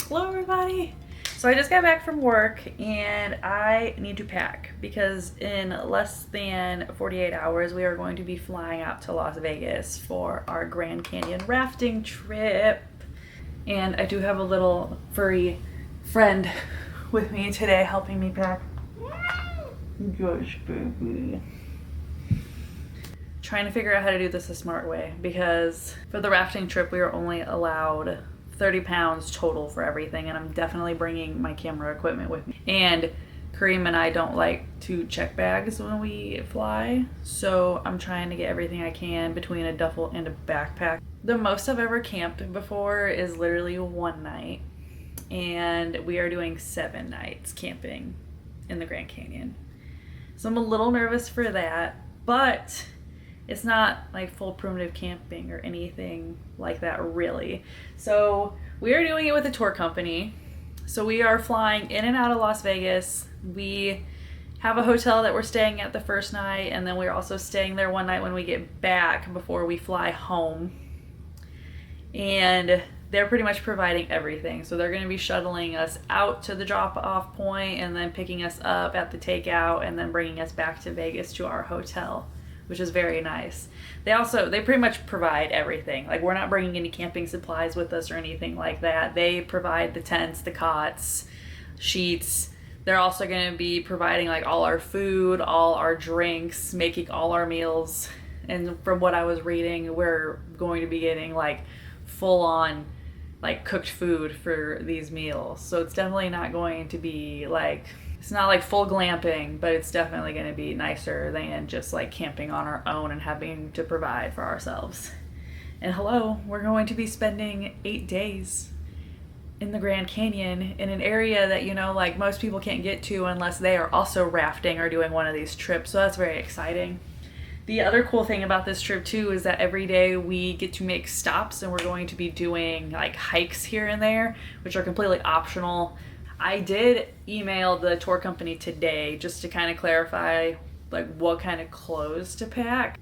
Hello everybody. So I just got back from work and I need to pack because in less than 48 hours we are going to be flying out to Las Vegas for our Grand Canyon Rafting Trip. And I do have a little furry friend with me today helping me pack. Gosh, baby. Trying to figure out how to do this the smart way because for the rafting trip we are only allowed 30 pounds total for everything, and I'm definitely bringing my camera equipment with me. And Kareem and I don't like to check bags when we fly, so I'm trying to get everything I can between a duffel and a backpack. The most I've ever camped before is literally one night, and we are doing 7 nights camping in the Grand Canyon. So I'm a little nervous for that, but it's not like full primitive camping or anything like that really. So we are doing it with a tour company. So we are flying in and out of Las Vegas. We have a hotel that we're staying at the first night, and then we're also staying there one night when we get back before we fly home. And they're pretty much providing everything. So they're gonna be shuttling us out to the drop-off point and then picking us up at the takeout and then bringing us back to Vegas to our hotel, which is very nice. They pretty much provide everything. Like, we're not bringing any camping supplies with us or anything like that. They provide the tents, the cots, sheets. They're also going to be providing like all our food, all our drinks, making all our meals. And from what I was reading, we're going to be getting like full on like cooked food for these meals. So it's definitely not going to be like, it's not like full glamping, but it's definitely going to be nicer than just like camping on our own and having to provide for ourselves. And hello, we're going to be spending 8 days in the Grand Canyon in an area that, you know, like most people can't get to unless they are also rafting or doing one of these trips. So that's very exciting. The other cool thing about this trip too is that every day we get to make stops, and we're going to be doing like hikes here and there, which are completely optional. I did email the tour company today just to kind of clarify like what kind of clothes to pack.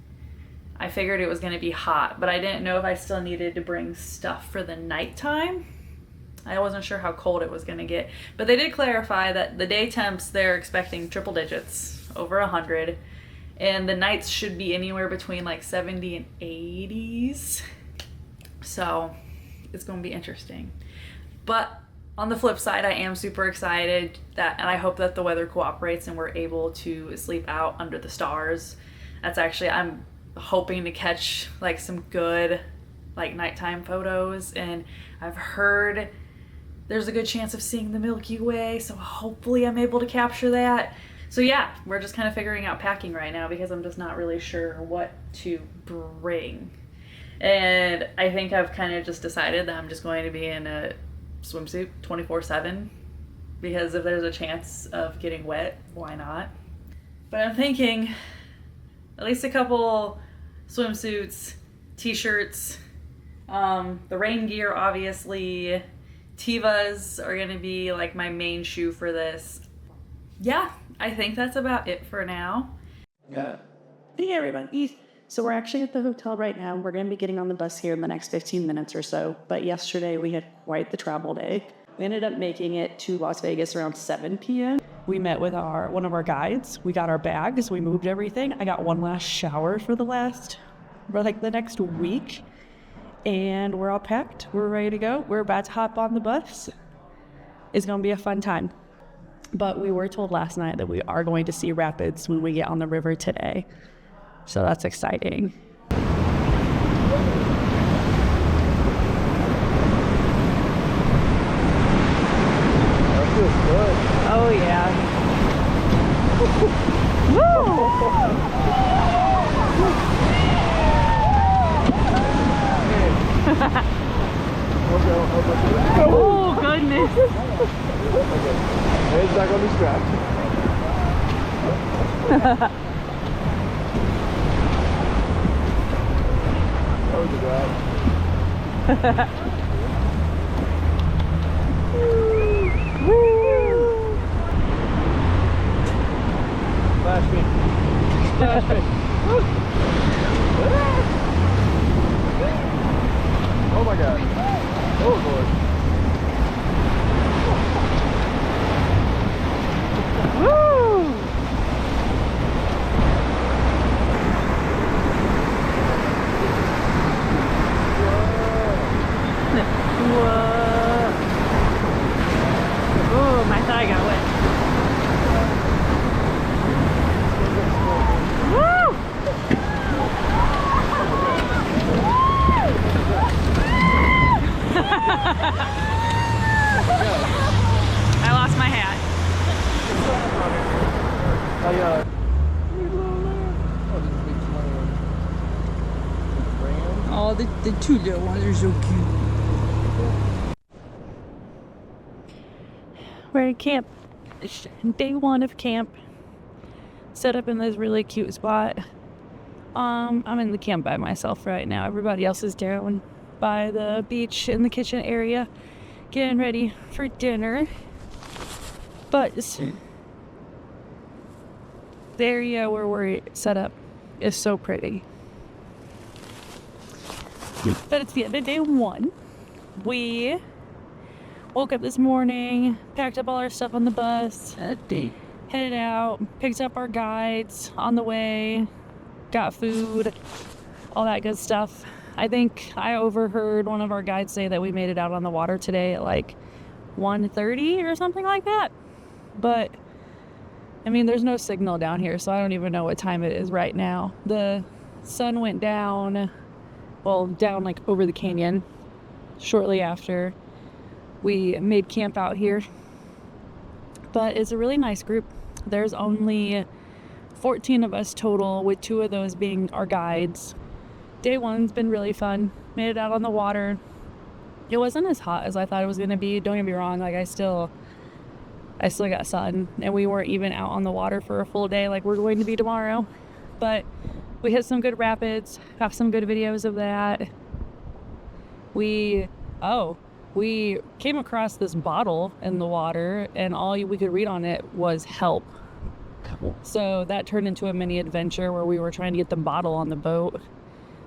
I figured it was going to be hot, but I didn't know if I still needed to bring stuff for the nighttime. I wasn't sure how cold it was going to get, but they did clarify that the day temps, they're expecting triple digits, over 100, and the nights should be anywhere between like 70 and 80s. So it's going to be interesting. But on the flip side, I am super excited and I hope that the weather cooperates and we're able to sleep out under the stars. I'm hoping to catch like some good like nighttime photos, and I've heard there's a good chance of seeing the Milky Way, so hopefully I'm able to capture that. So yeah, we're just kind of figuring out packing right now because I'm just not really sure what to bring. And I think I've kind of just decided that I'm just going to be in a swimsuit 24/7 because if there's a chance of getting wet, why not? But I'm thinking at least a couple swimsuits, t-shirts, the rain gear obviously. Tevas are gonna be like my main shoe for this. Yeah, I think that's about it for now. Yeah. Hey everybody. So we're actually at the hotel right now. We're going to be getting on the bus here in the next 15 minutes or so. But yesterday we had quite the travel day. We ended up making it to Las Vegas around 7 p.m. We met with one of our guides. We got our bags. We moved everything. I got one last shower for the next week. And we're all packed. We're ready to go. We're about to hop on the bus. It's going to be a fun time. But we were told last night that we are going to see rapids when we get on the river today. So that's exciting. That feels good. Oh, yeah. Oh, goodness. Okay. Head's back on the strap. That was a grab. Flash me. Flash me. Oh my god. Oh lord. Oh, the two little ones are so cute. We're at camp. Day 1 of camp. Set up in this really cute spot. I'm in the camp by myself right now. Everybody else is down by the beach in the kitchen area getting ready for dinner. But the area where we're set up is so pretty. But it's the end of day 1. We woke up this morning, packed up all our stuff on the bus, headed out, picked up our guides on the way, got food, all that good stuff. I think I overheard one of our guides say that we made it out on the water today at like 1:30 or something like that. But I mean, there's no signal down here, so I don't even know what time it is right now. The sun went down, well, down like over the canyon shortly after we made camp out here. But it's a really nice group. There's only 14 of us total, with 2 of those being our guides. Day 1's been really fun. Made it out on the water. It wasn't as hot as I thought it was gonna be. Don't get me wrong, like I still got sun, and we weren't even out on the water for a full day like we're going to be tomorrow. But we hit some good rapids, have some good videos of that. We came across this bottle in the water, and all we could read on it was help. So that turned into a mini adventure where we were trying to get the bottle on the boat.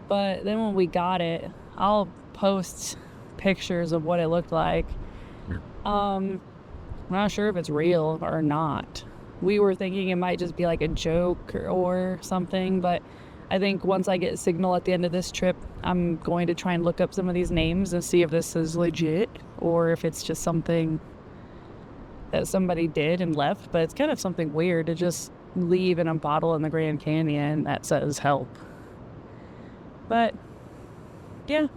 But then when we got it, I'll post pictures of what it looked like. I'm not sure if it's real or not. We were thinking it might just be like a joke or something, but I think once I get signal at the end of this trip, I'm going to try and look up some of these names and see if this is legit or if it's just something that somebody did and left. But it's kind of something weird to just leave in a bottle in the Grand Canyon that says help. But yeah,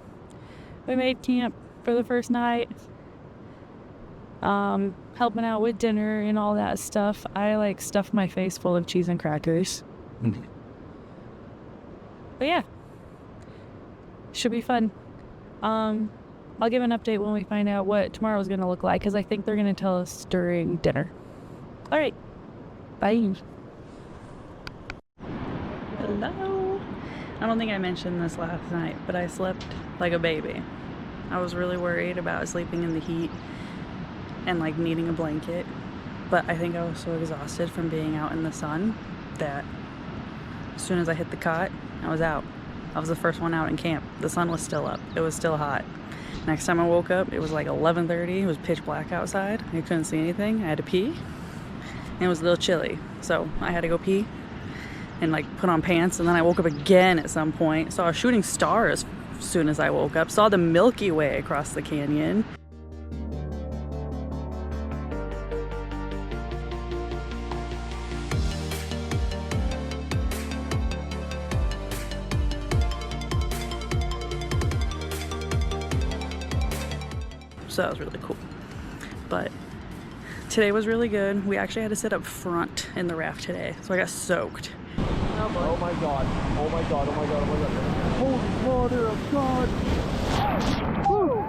we made camp for the first night. Helping out with dinner and all that stuff. I like stuffed my face full of cheese and crackers. But yeah, should be fun. I'll give an update when we find out what tomorrow's gonna look like, because I think they're gonna tell us during dinner. All right, bye. Hello. I don't think I mentioned this last night, but I slept like a baby. I was really worried about sleeping in the heat and like needing a blanket, but I think I was so exhausted from being out in the sun that as soon as I hit the cot, I was out. I was the first one out in camp. The sun was still up. It was still hot. Next time I woke up, it was like 11:30. It was pitch black outside. I couldn't see anything. I had to pee. And it was a little chilly, so I had to go pee and like put on pants. And then I woke up again at some point. Saw a shooting star as soon as I woke up. Saw the Milky Way across the canyon. So that was really cool. But today was really good. We actually had to sit up front in the raft today, so I got soaked. Oh my god. Oh my god. Oh my god. Oh my god. Holy mother of God. Woo.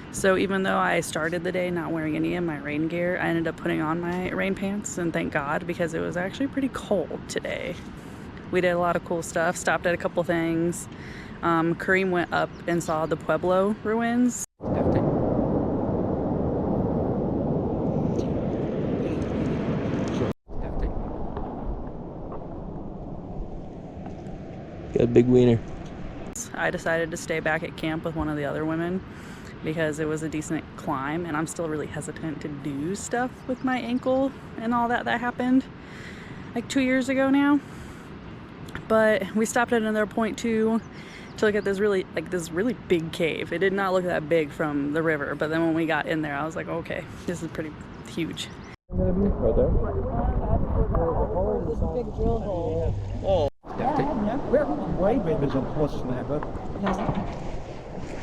Yep. So even though I started the day not wearing any of my rain gear, I ended up putting on my rain pants, and thank God, because it was actually pretty cold today. We did a lot of cool stuff, stopped at a couple things. Kareem went up and saw the Pueblo ruins. Got a big wiener. I decided to stay back at camp with one of the other women because it was a decent climb, and I'm still really hesitant to do stuff with my ankle and all that happened like 2 years ago now. But we stopped at another point too to look at this really big cave. It did not look that big from the river, but then when we got in there, I was like, okay, this is pretty huge. Right there. There's a big drill hole. Oh. We're way bigger than plus never.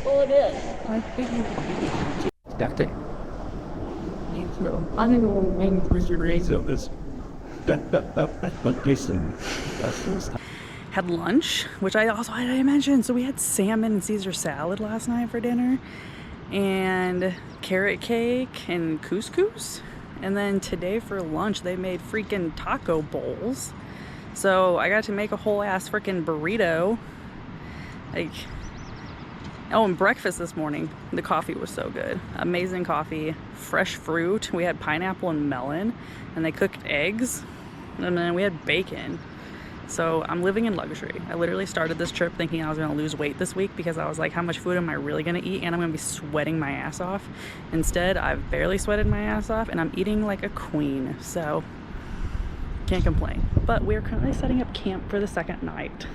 Well, it is. I think you That's it. I don't know when refrigerator this. Had lunch, which I didn't mention. So we had salmon and Caesar salad last night for dinner, and carrot cake and couscous. And then today for lunch, they made freaking taco bowls. So I got to make a whole ass freaking burrito. Like, oh, and breakfast this morning, the coffee was so good. Amazing coffee, fresh fruit. We had pineapple and melon, and they cooked eggs, and then we had bacon. So I'm living in luxury. I literally started this trip thinking I was gonna lose weight this week because I was like, how much food am I really gonna eat? And I'm gonna be sweating my ass off. Instead, I've barely sweated my ass off and I'm eating like a queen. So can't complain. But we're currently setting up camp for the second night.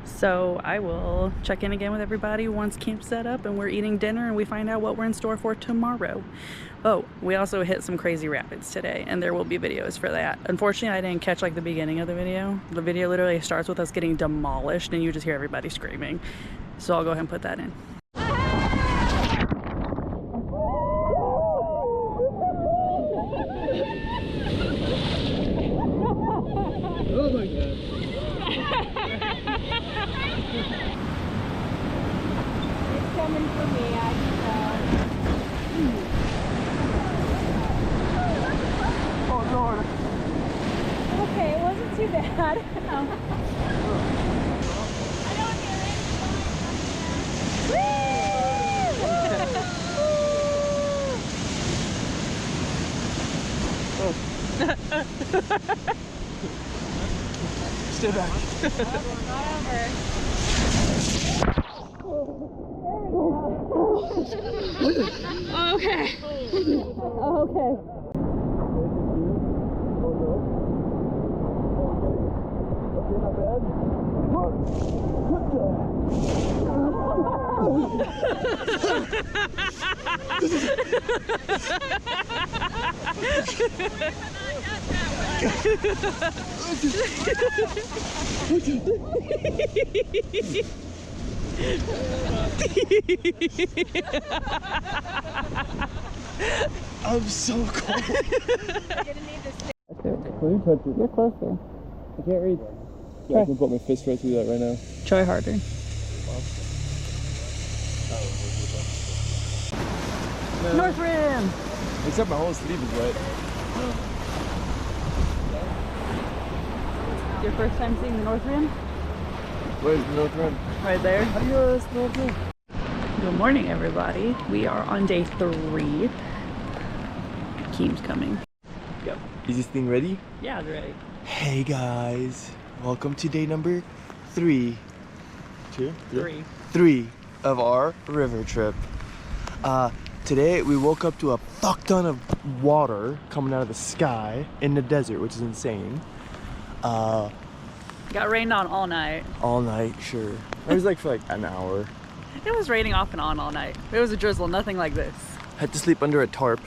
So I will check in again with everybody once camp's set up and we're eating dinner and we find out what we're in store for tomorrow. Oh, we also hit some crazy rapids today, and there will be videos for that. Unfortunately, I didn't catch like the beginning of the video. The video literally starts with us getting demolished and you just hear everybody screaming. So I'll go ahead and put that in. Oh my god. It's coming for me, I can tell. Oh Lord. Okay, it wasn't too bad. I don't hear it. Stay back. Not over. Okay. Okay. I'm so cold. You're closer. I can't read. Yeah, I can put my fist right through that right now. Try harder. North Rim! Except my whole sleeve is wet. Your first time seeing the North Rim? Where's the North Rim? Right there. Adios, North Rim. Good morning, everybody. We are on day 3. Keem's coming. Go. Is this thing ready? Yeah, it's ready. Hey guys, welcome to day number 3. 2? 3. 3 of our river trip. Today we woke up to a fuck ton of water coming out of the sky in the desert, which is insane. Got rained on all night. All night, sure. It was like for like an hour. It was raining off and on all night. It was a drizzle, nothing like this. Had to sleep under a tarp,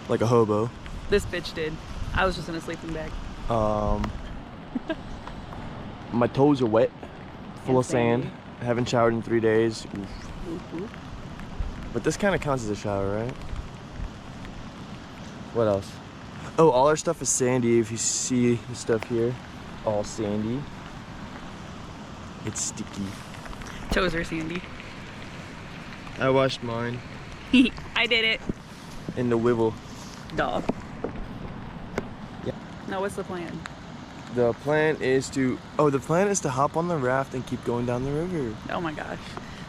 like a hobo. This bitch did. I was just in a sleeping bag. My toes are wet, full of Insanity. sand. I haven't showered in 3 days. Oof. But this kind of counts as a shower, right? What else? Oh, all our stuff is sandy. If you see the stuff here, all sandy. It's sticky. Toes are sandy. I washed mine I did it. in the Wibble. Duh. Yeah. Now what's the plan? The plan is to hop on the raft and keep going down the river. Oh my gosh.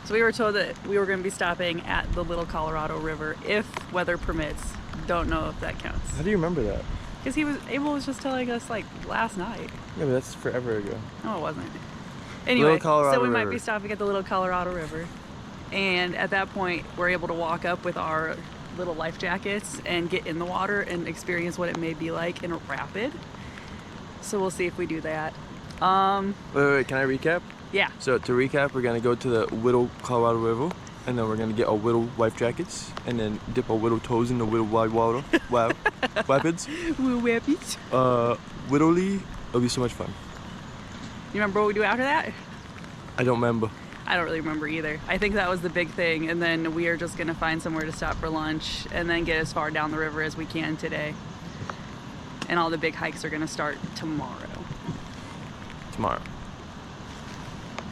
So we were told that we were going to be stopping at the Little Colorado River if weather permits. Don't know if that counts. How do you remember that? Because Abel was just telling us like last night. Yeah, but that's forever ago. No, it wasn't. Anyway, Little Colorado so we might River. be stopping at the Little Colorado River. And at that point, we're able to walk up with our little life jackets and get in the water and experience what it may be like in a rapid. So we'll see if we do that. Wait, can I recap? Yeah. So to recap, we're gonna go to the Little Colorado River, and then we're gonna get our little life jackets, and then dip our little toes in the little wide water. Wow, rapids. Woo rapids. Literally, it'll be so much fun. You remember what we do after that? I don't remember. I don't really remember either. I think that was the big thing, and then we are just gonna find somewhere to stop for lunch, and then get as far down the river as we can today. And all the big hikes are gonna start tomorrow. Tomorrow.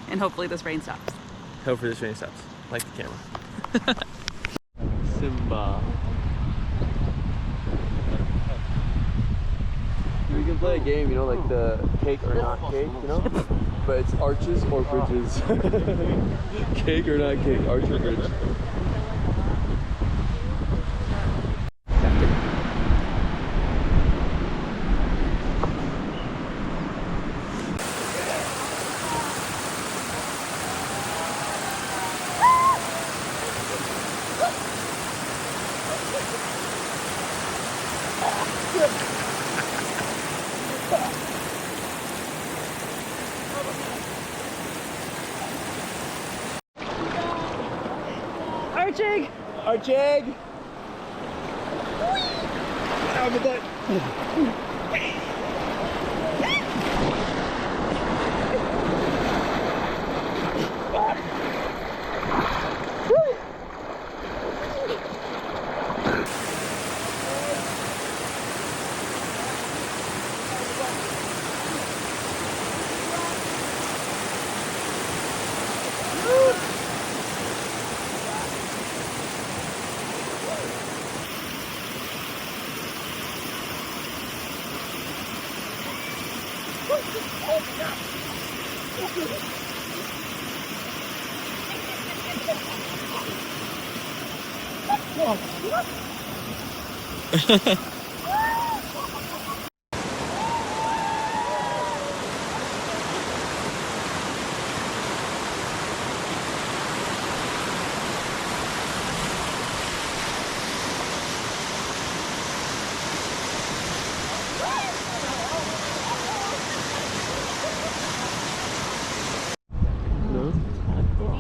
And hopefully this rain stops. Hopefully this rain stops. Like the camera. Simba. We can play a game, you know, like the cake or not cake, you know? But it's arches or bridges. Cake or not cake, arch or bridge. Arching! Arching! Out of the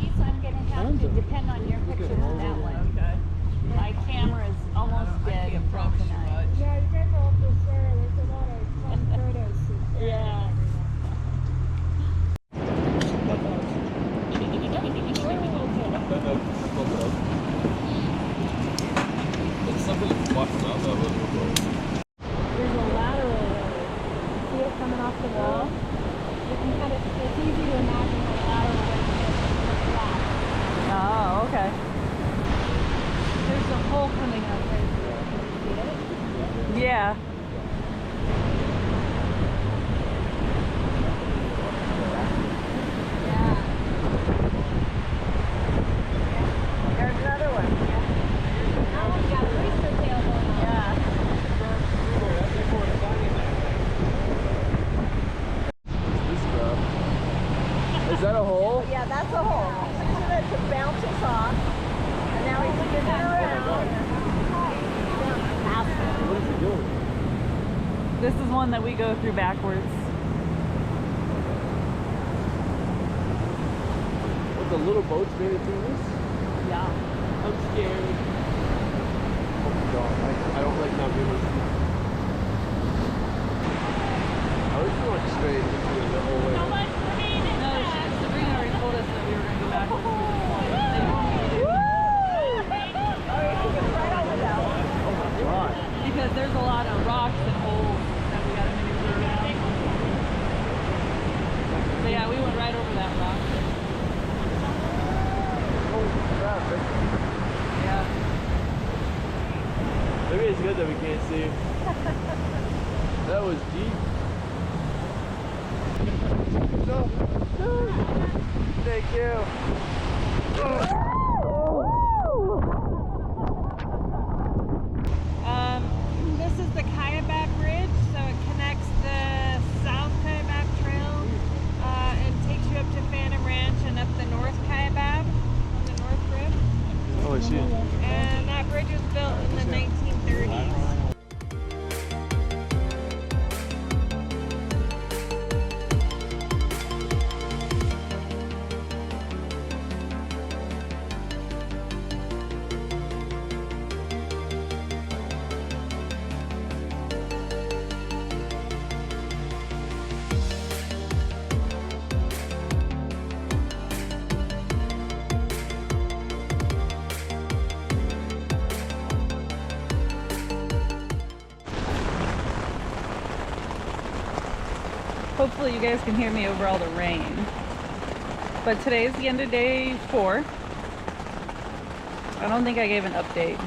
These I'm gonna have to depend on your picture on that one. My camera is almost dead from tonight. Yeah, you guys are up to share. There's a lot of fun photos. Yeah. There's a ladder over there. See it coming off the wall? You can kind of, it's easy to imagine how the ladder would flat. Oh, okay. There's a hole coming up right there. See it? Yeah. Yeah. There's another one. That one's got a rooster tail going on. Yeah. Is that a hole? Yeah, that's a hole. So that it bounces off. And now he's spinning around. What is he doing? This is one that we go through backwards. What, the little boats made it through this? Yeah. I'm scared. Oh my god, I don't like not being able to see. I was going straight into it the whole way. No, Sabrina already told us that we were going to go backwards through this one. They normally do. Oh my god. Because there's a lot of rocks and holes that we got to maneuver around. So yeah, we went right over that rock. Holy crap. Yeah. Maybe it's good that we can't see. That was deep. No. No. Thank you. This is the Kayaback Bridge, so it connects the South Kayaback Trail and takes you up to Phantom Ranch and up the North Kayaback on the North Rib. Oh, I see. And that bridge was built in the 1930s. Hopefully you guys can hear me over all the rain. But today is the end of day 4. I don't think I gave an update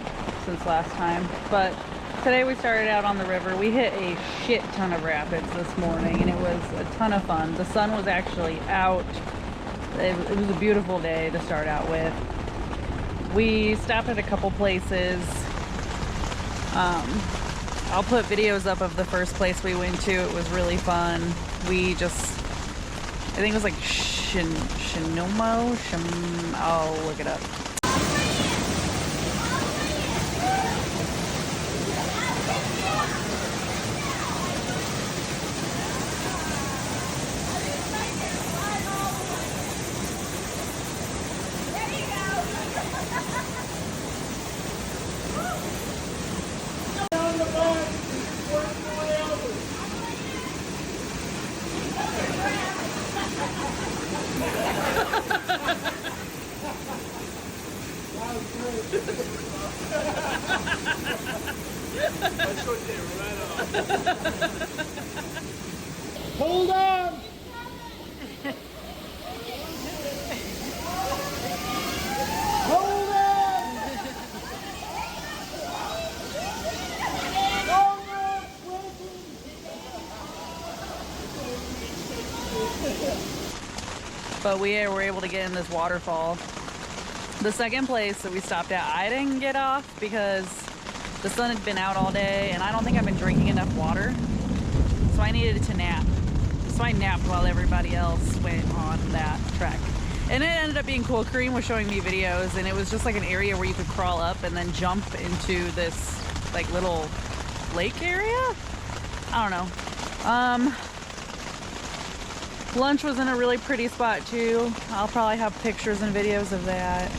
since last time, but today we started out on the river. We hit a shit ton of rapids this morning and it was a ton of fun. The sun was actually out. It was a beautiful day to start out with. We stopped at a couple places. I'll put videos up of the first place we went to. It was really fun. We just, I think it was like I'll look it up. Hold on! Hold on! But we were able to get in this waterfall. The second place that we stopped at, I didn't get off because the sun had been out all day and I don't think I've been drinking enough water. So I needed to nap. So I napped while everybody else went on that trek. And it ended up being cool. Kareem was showing me videos and it was just like an area where you could crawl up and then jump into this like little lake area? I don't know. Lunch was in a really pretty spot too. I'll probably have pictures and videos of that.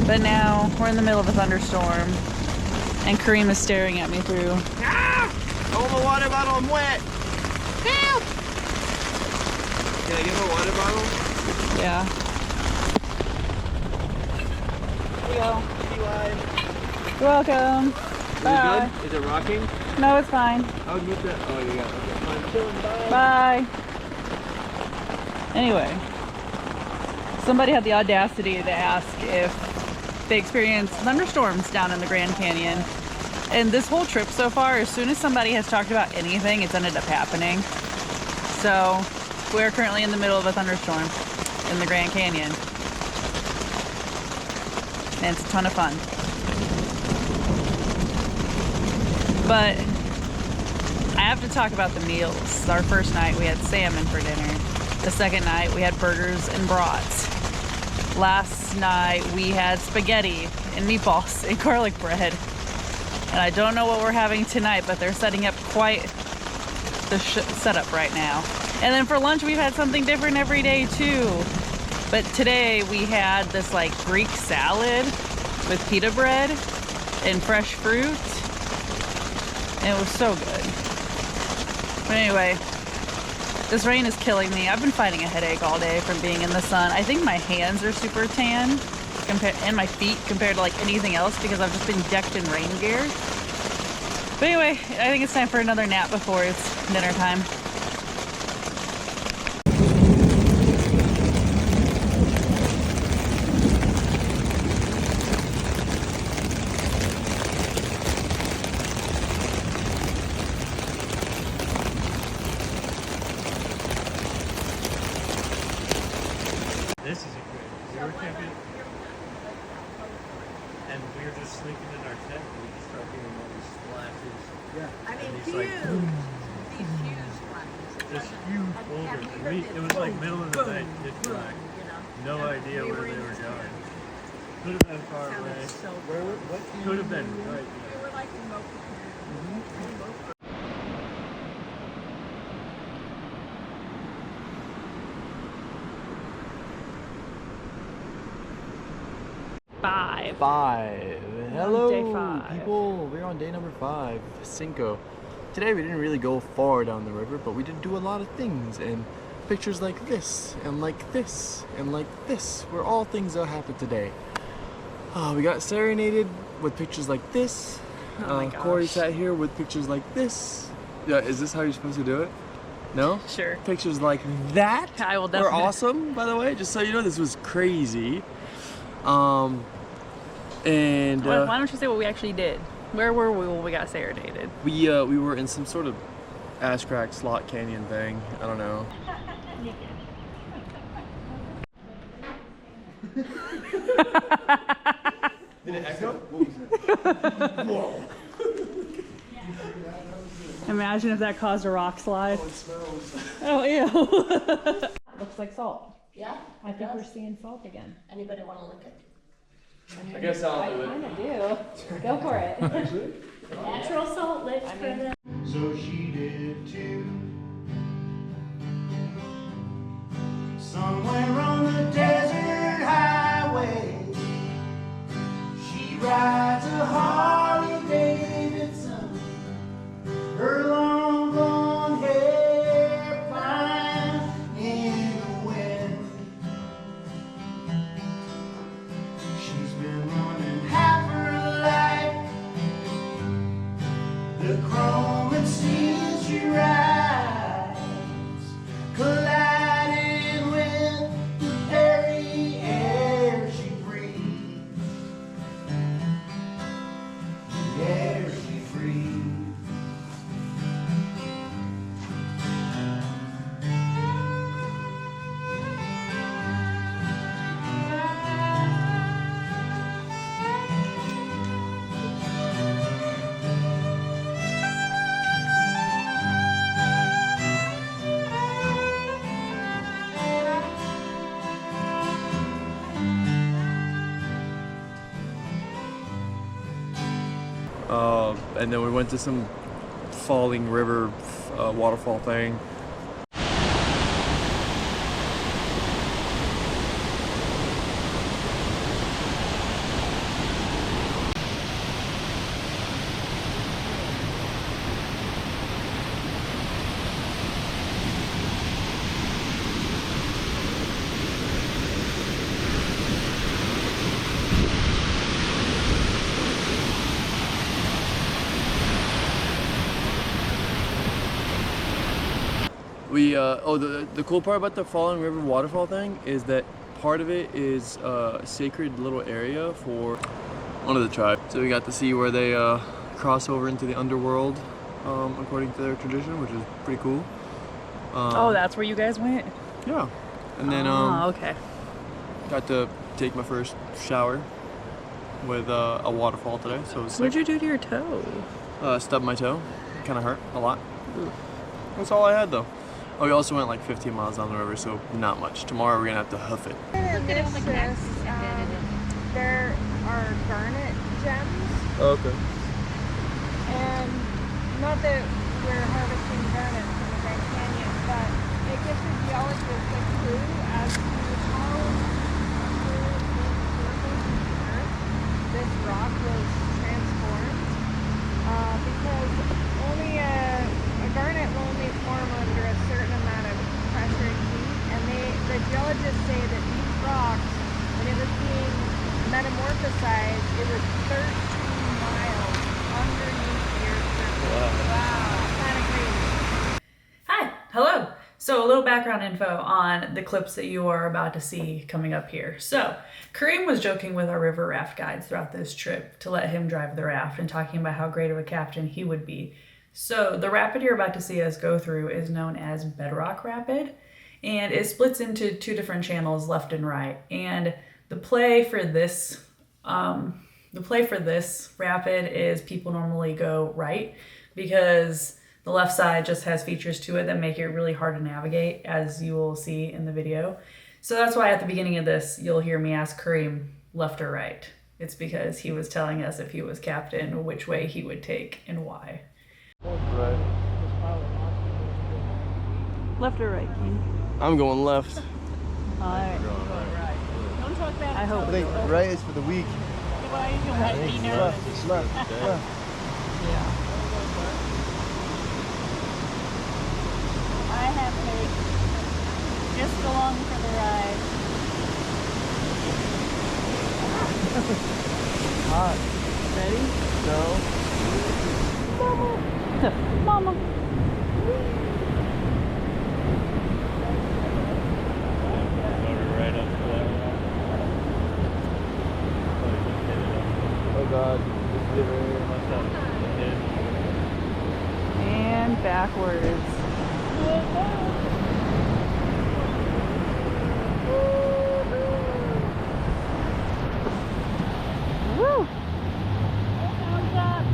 But now we're in the middle of a thunderstorm and Kareem is staring at me through. Ah! Oh, my water bottle, I'm wet. Help! Can I get my water bottle? Yeah. Here we go. You're welcome. Bye. Is it good? Is it rocking? No, it's fine. I'll get that. Oh, you got it. Okay, fine. Chilling, bye. Bye. Anyway, somebody had the audacity to ask if they experience thunderstorms down in the Grand Canyon. And this whole trip so far, as soon as somebody has talked about anything, it's ended up happening. So we're currently in the middle of a thunderstorm in the Grand Canyon. And it's a ton of fun. But I have to talk about the meals. Our first night we had salmon for dinner. The second night we had burgers and brats. Last night we had spaghetti and meatballs and garlic bread. And I don't know what we're having tonight, but they're setting up quite the setup right now. And then for lunch we've had something different every day too. But today we had this like Greek salad with pita bread and fresh fruit. And it was so good. But anyway, this rain is killing me. I've been fighting a headache all day from being in the sun. I think my hands are super tan and my feet compared to like anything else because I've just been decked in rain gear. But anyway, I think it's time for another nap before it's dinner time. This is incredible. We were camping and we were just sleeping in our tent and we just started hearing all these splashes. Yeah. I mean, and huge. like, boom, These huge flashes. this huge boulders. And it was like middle of the night, pitch black. No idea where they were going. Could have been far away. Could have been right We were like remote. Five. Hello, Day 5. people. We're on day number 5, Cinco. Today we didn't really go far down the river, but we did do a lot of things. And pictures like this, and like this, and like this, were all things that happened today. We got serenaded with pictures like this. Oh my gosh. Corey sat here with pictures like this. Yeah, is this how you're supposed to do it? No? Sure. Pictures like that I will were definitely. awesome, by the way. Just so you know, this was crazy. And Why don't you say what we actually did? Where were we when we got serenaded? we were in some sort of ass crack slot canyon thing. I don't know. Did it echo? Whoa. Imagine if that caused a rock slide. Oh, it smells. Oh, ew. Looks like salt. Yeah? I think we're seeing salt again. Anybody want to lick it? I guess I'll do it. I kind of do. Go for it. Actually? Natural salt licks for the... So she did too. Somewhere on the desert highway, she rides a Harley Davidson. Her long blonde hair flying in the wind. She's been running half her life. The chrome and steel she rides, colliding with the very air she breathes. The air she breathes. And then we went to some falling river waterfall thing. The cool part about the Falling River waterfall thing is that part of it is a sacred little area for one of the tribes. So we got to see where they cross over into the underworld according to their tradition, which is pretty cool. Oh, that's where you guys went? Yeah. And then okay. got to take my first shower with a waterfall today. So it was What'd sick. you do to your toe? Stubbed my toe. Kind of hurt a lot. That's all I had though. Oh, we also went like 15 miles down the river, so not much. Tomorrow we're gonna have to hoof it. There are garnet gems, Okay. and not that we're harvesting garnet from the Grand Canyon, but it gives the geologist a clue as to how under the surface of the earth this rock was transformed. Because only a garnet will only form under a certain amount of pressure and heat, and the geologists say that these rocks, when it was being metamorphosized, it was 13 miles underneath the Earth's surface. Wow, kind of crazy. Hi, hello. So a little background info on the clips that you are about to see coming up here. So Kareem was joking with our river raft guides throughout this trip to let him drive the raft and talking about how great of a captain he would be. So the rapid you're about to see us go through is known as Bedrock Rapid, and it splits into two different channels, left and right. And the play for this rapid is people normally go right because the left side just has features to it that make it really hard to navigate, as you will see in the video. So that's why at the beginning of this, you'll hear me ask Kareem left or right. It's because he was telling us if he was captain, which way he would take and why. Right. Left or right, King? I'm going left. Alright. Don't talk bad. I hope I think right is for the weak. It's left. Left. I have faith. along for the ride. Hot. Ready? No. Mama. Right up to that. Oh God. And backwards. Woo! Thumbs up.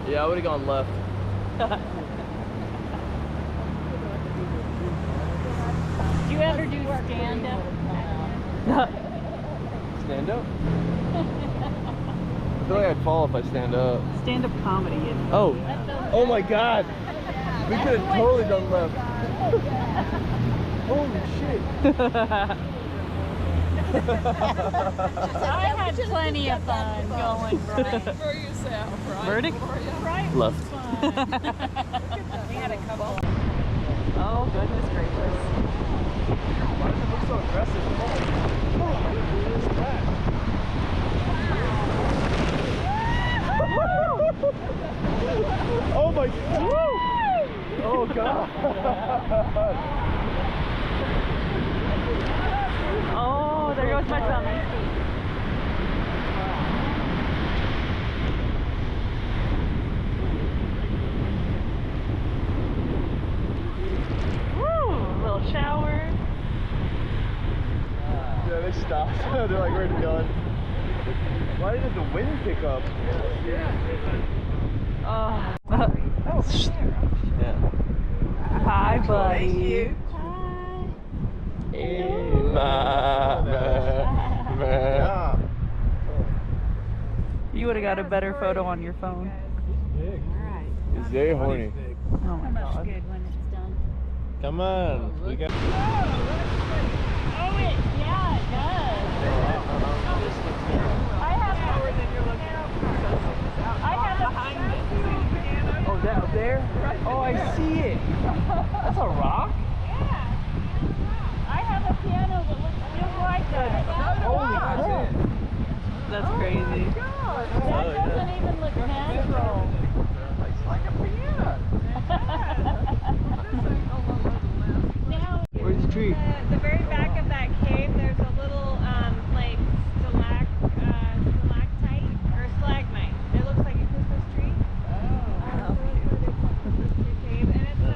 Yeah, I would have gone left. Do you ever do stand up? Stand up? I feel like I'd fall if I stand up. Stand-up comedy. Oh. Oh my God. We could have totally done left. Holy shit. I had plenty of fun going, Brian. For yourself, right? Verdict? Right? Left. We had a couple. Oh, goodness gracious. Why does it look so aggressive? Oh my God! Oh God! Oh, there goes my tummy. Woo! Little shower. Yeah, they stopped. They're like, we're done. Why did the wind pick up? Oh. Yeah. Hi, buddy. Yeah. You would have got a better photo on your phone. It's very horny. Oh my God. Good when it's done. Come on. We got. Oh, it, yeah, it does. I have Oh, is that up there? Oh, I see it. That's a rock? I have a piano that looks just like that. Holy crap. That's crazy. That doesn't even look natural. It's like a piano. Now, Where's the tree? The very back of that cave, there's a little like stalactite or stalagmite. It looks like a Christmas tree. Christmas tree cave, and it's I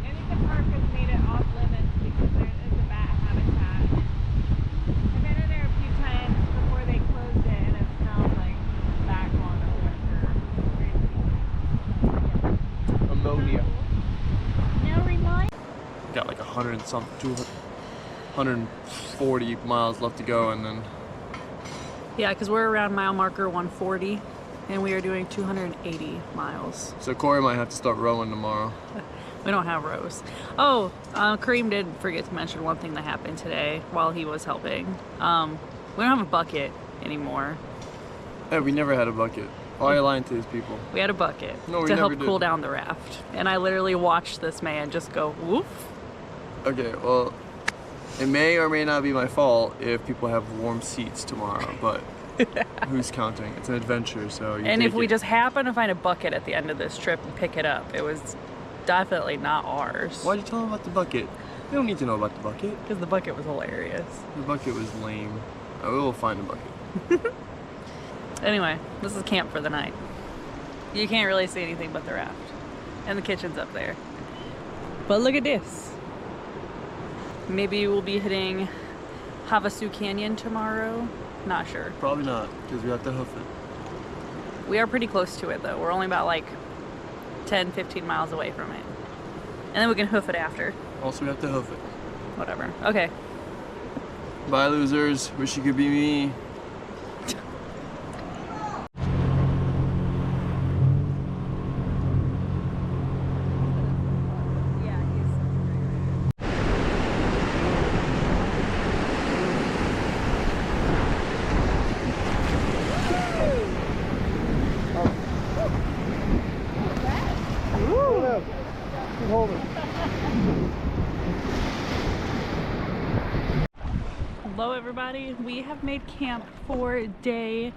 think the park has made it off limits because there is a bat habitat. I've been in there a few times before they closed it, and it smells like back on the winter. Ammonia. now remind Got like 140 miles left to go, and then Yeah, because we're around mile marker 140, and we are doing 280 miles. so Corey might have to start rowing tomorrow. We don't have rows. Oh, Kareem did forget to mention one thing that happened today while he was helping. We don't have a bucket anymore. Hey, we never had a bucket. Why are you lying to these people? We had a bucket No, we to never help did. cool down the raft. And I literally watched this man just go woof. Okay, well, it may or may not be my fault if people have warm seats tomorrow, but who's counting? It's an adventure, so you And if take we it. just happen to find a bucket at the end of this trip and pick it up, it was definitely not ours. Why'd you tell them about the bucket? They don't need to know about the bucket. Because the bucket was hilarious. The bucket was lame. I will find a bucket. Anyway, this is camp for the night. You can't really see anything but the raft. And the kitchen's up there. But look at this. Maybe we'll be hitting Havasu Canyon tomorrow. Not sure. Probably not, because we have to hoof it. We are pretty close to it though. We're only about like 10, 15 miles away from it. And then we can hoof it after. Also, we have to hoof it. Whatever. Okay. Bye, losers. Wish you could be me. everybody. We have made camp for day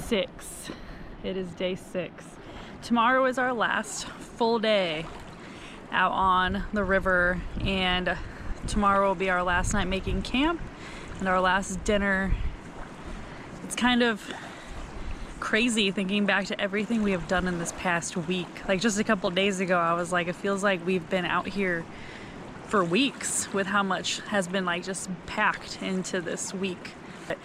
6. It is day 6. Tomorrow is our last full day out on the river, and tomorrow will be our last night making camp and our last dinner. It's kind of crazy thinking back to everything we have done in this past week. Like just a couple days ago, I was like, it feels like we've been out here for weeks with how much has been like just packed into this week. But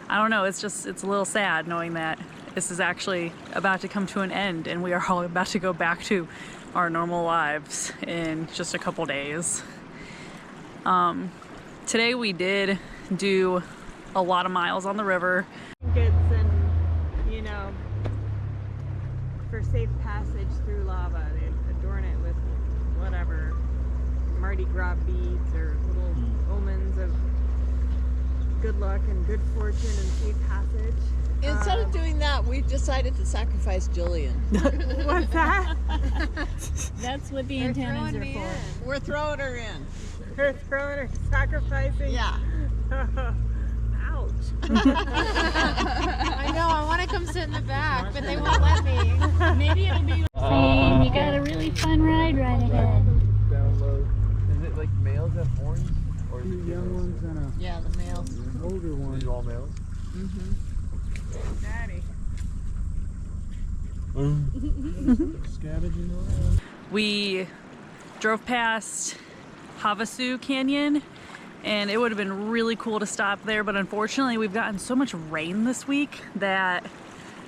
I don't know, it's a little sad knowing that this is actually about to come to an end and we are all about to go back to our normal lives in just a couple days. Today we did do a lot of miles on the river. Trinkets and, you know, for safe passage through lava. They adorn it with whatever, Mardi Gras beads or little omens of good luck and good fortune and safe passage. Instead of doing that, we've decided to sacrifice Jillian. What's that? That's what the antennas are for. We're throwing her in. Her throwing her, sacrificing? Yeah. Ouch. I know, I want to come sit in the back, but they won't let me. Maybe it'll be saying you got a really fun ride right ahead. Download. Is it like males have horns? Or is it Young ones and Yeah, the males. an older one. These are all males? Daddy. Scavenging around. We drove past Havasu Canyon, and it would have been really cool to stop there, but unfortunately we've gotten so much rain this week that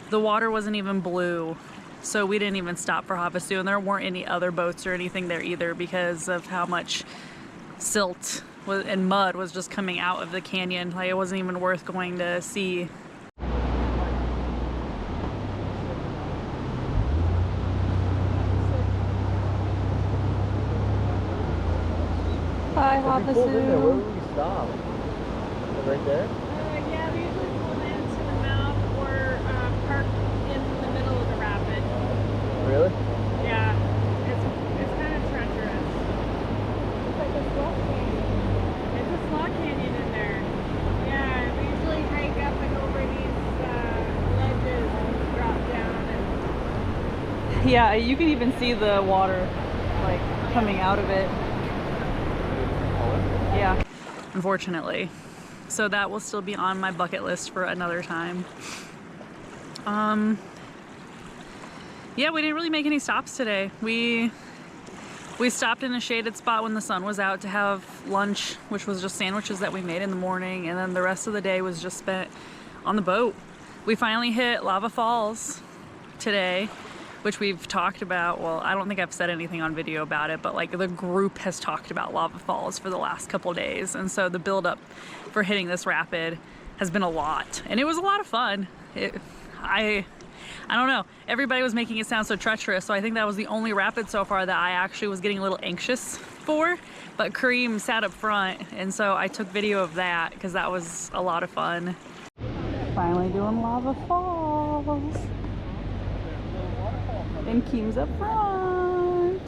the water wasn't even blue, so we didn't even stop for Havasu, and there weren't any other boats or anything there either because of how much silt and mud was just coming out of the canyon. Like, it wasn't even worth going to see. Hi, Where would we stop? Right there? Yeah, we usually pull into the mouth or park in the middle of the rapid. Really? Yeah, it's kind of treacherous. It's like a slot canyon. It's a slot canyon in there. Yeah, we usually hike up and over these ledges and drop down. And Yeah, you can even see the water like coming out of it. Yeah, unfortunately. So that will still be on my bucket list for another time. Yeah, we didn't really make any stops today. We stopped in a shaded spot when the sun was out to have lunch, which was just sandwiches that we made in the morning, and then the rest of the day was just spent on the boat. We finally hit Lava Falls today, which we've talked about. Well, I don't think I've said anything on video about it, but like the group has talked about Lava Falls for the last couple days, and so the build-up for hitting this rapid has been a lot, and it was a lot of fun. I don't know, everybody was making it sound so treacherous, so I think that was the only rapid so far that I actually was getting a little anxious for, but Kareem sat up front, and so I took video of that because that was a lot of fun. Finally doing Lava Falls. And Keem's up front.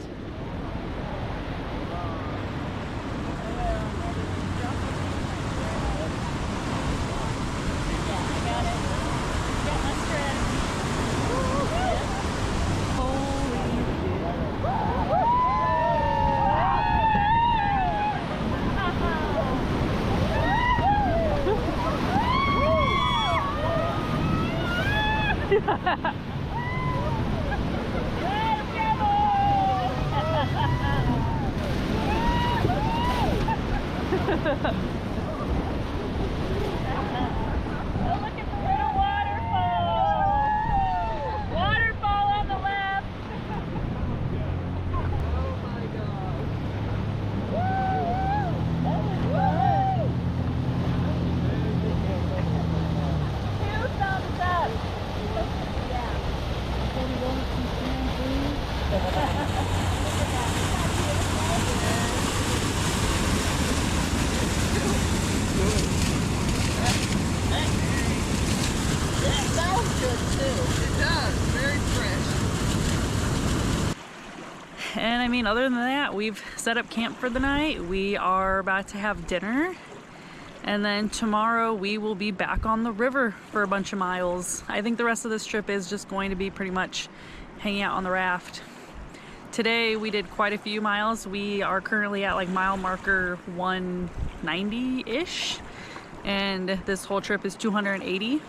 And I mean, other than that, we've set up camp for the night. We are about to have dinner, And then tomorrow we will be back on the river for a bunch of miles. I think the rest of this trip is just going to be pretty much hanging out on the raft. Today we did quite a few miles. We are currently at like mile marker 190-ish. And this whole trip is 280.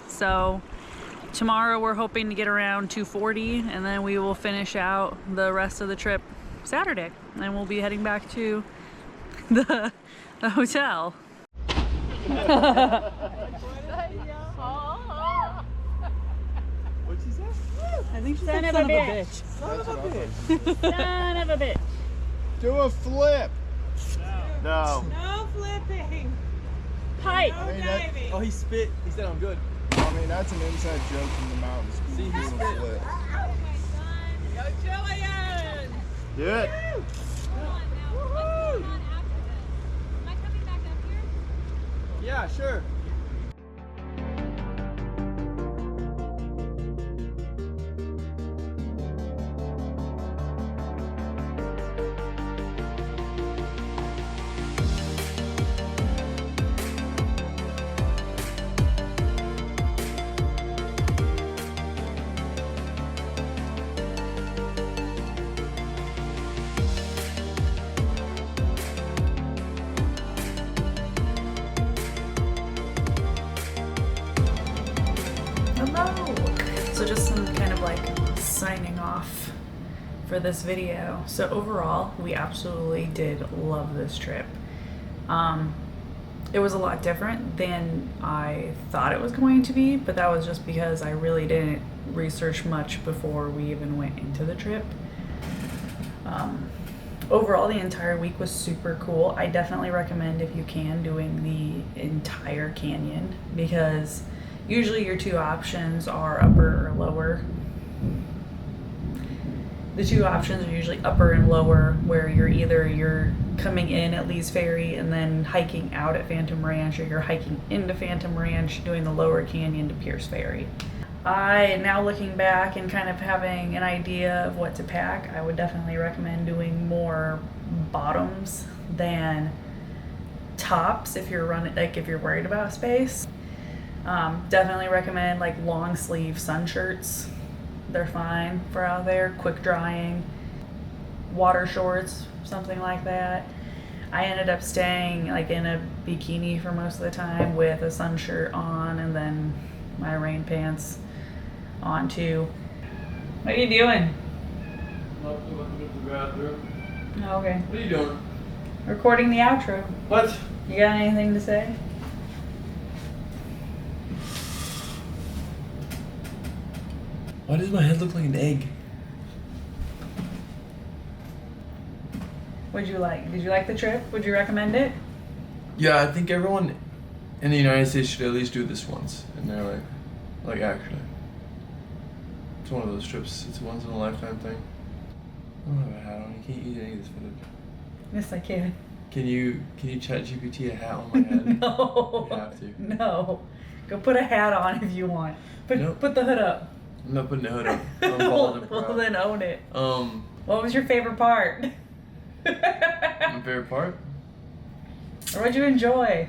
So tomorrow we're hoping to get around 240, and then we will finish out the rest of the trip Saturday. And we'll be heading back to the hotel. What'd she say? I think she Son said of a son of a bitch. bitch. Son of a bitch. Son of a bitch. Do a flip. No. No flipping. Pipe. No diving. Oh, he spit. He said I'm good. I mean, that's an inside joke from the mountains. See, he Do a spit. flip. Oh my son. Go Julian. Do it. Yeah, sure. Hello! So just some kind of like signing off for this video. So overall, we absolutely did love this trip. It was a lot different than I thought it was going to be, but that was just because I really didn't research much before we even went into the trip. Overall, the entire week was super cool. I definitely recommend, if you can, doing the entire canyon, because usually your two options are upper or lower. The two options are usually upper and lower, where you're coming in at Lee's Ferry and then hiking out at Phantom Ranch, or you're hiking into Phantom Ranch doing the lower canyon to Pierce Ferry. Now looking back and kind of having an idea of what to pack, I would definitely recommend doing more bottoms than tops if you're worried about space. Definitely recommend like long sleeve sun shirts. They're fine for out there, quick drying. Water shorts, something like that. I ended up staying like in a bikini for most of the time with a sun shirt on, and then my rain pants on too. What are you doing? Nothing, about to go to the bathroom. Oh, okay. What are you doing? Recording the outro. What? You got anything to say? Why does my head look like an egg? What'd you like? Did you like the trip? Would you recommend it? Yeah, I think everyone in the United States should at least do this once in their life. Like, actually. It's one of those trips. It's a once in a lifetime thing. I don't have a hat on. You can't use any of this footage. Yes, I can. Can you chat GPT a hat on my head? No. You have to. No. Go put a hat on if you want. Nope. Put the hood up. I'm not putting the hood up. I'm bald and Well, proud. then own it. Um, What was your favorite part? my favorite part? Or what'd you enjoy?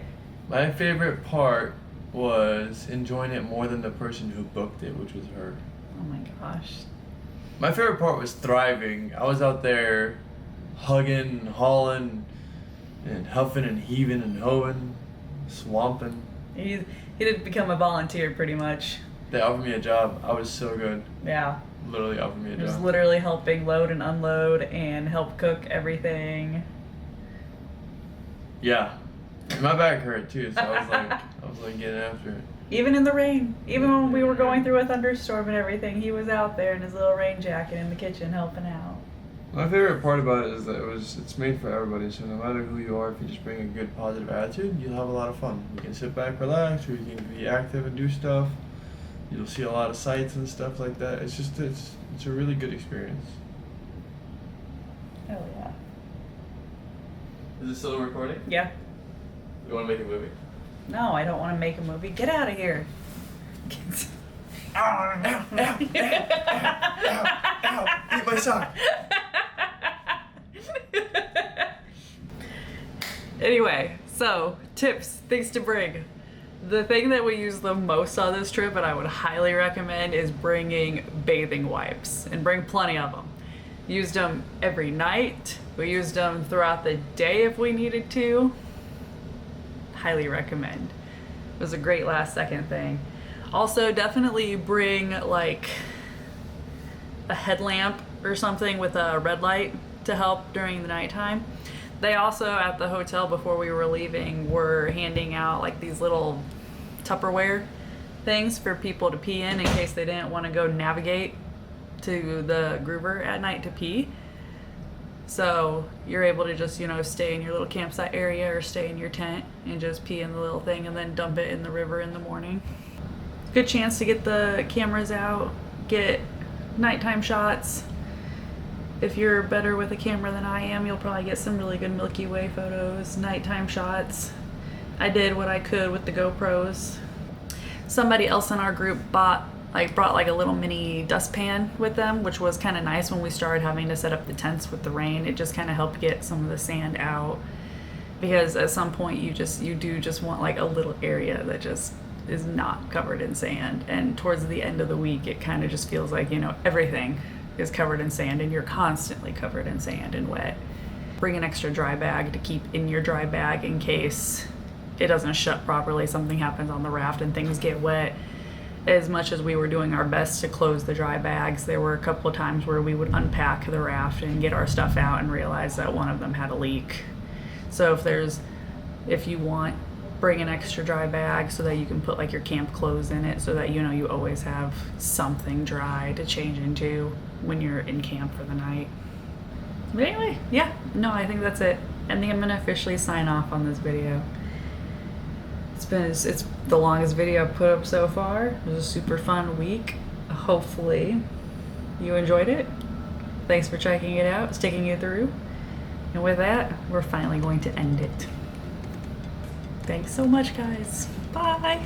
My favorite part was enjoying it more than the person who booked it, which was her. Oh my gosh. My favorite part was thriving. I was out there hugging, hauling, and huffing and heaving and hoeing, swamping. He did become a volunteer pretty much. They offered me a job. I was so good. Yeah. Literally offered me a He was job. literally helping load and unload and help cook everything. Yeah. And my back hurt too, so I was like getting after it. Even in the rain. Even when we were going through a thunderstorm and everything, he was out there in his little rain jacket in the kitchen helping out. My favorite part about it is that it's made for everybody, so no matter who you are, if you just bring a good positive attitude, you'll have a lot of fun. You can sit back, relax, or you can be active and do stuff. You'll see a lot of sights and stuff like that. It's a really good experience. Hell yeah. Is it still recording? Yeah. You want to make a movie? No, I don't want to make a movie. Get out of here. Ow, eat my sock. Anyway, So, tips, things to bring. The thing that we use the most on this trip, and I would highly recommend, is bringing bathing wipes, and bring plenty of them. Used them every night. We used them throughout the day if we needed to. Highly recommend. It was a great last second thing. Also, definitely bring like a headlamp or something with a red light to help during the nighttime. They also, at the hotel before we were leaving, were handing out like these little Tupperware things for people to pee in case they didn't want to go navigate to the groover at night to pee. So you're able to just, you know, stay in your little campsite area or stay in your tent and just pee in the little thing and then dump it in the river in the morning. Good chance to get the cameras out, get nighttime shots. If you're better with a camera than I am, you'll probably get some really good Milky Way photos, nighttime shots. I did what I could with the GoPros. Somebody else in our group brought like a little mini dustpan with them, which was kind of nice when we started having to set up the tents with the rain. It just kind of helped get some of the sand out, because at some point you do just want like a little area that just is not covered in sand. And towards the end of the week, it kind of just feels like, you know, everything is covered in sand and you're constantly covered in sand and wet. Bring an extra dry bag to keep in your dry bag in case it doesn't shut properly, something happens on the raft and things get wet. As much as we were doing our best to close the dry bags, there were a couple of times where we would unpack the raft and get our stuff out and realize that one of them had a leak. So if you want, bring an extra dry bag so that you can put like your camp clothes in it, so that, you know, you always have something dry to change into when you're in camp for the night. But anyway, yeah, no, I think that's it. I think I'm gonna officially sign off on this video. It's the longest video I've put up so far. It was a super fun week. Hopefully you enjoyed it. Thanks for checking it out, sticking it through. And with that, we're finally going to end it. Thanks so much, guys. Bye.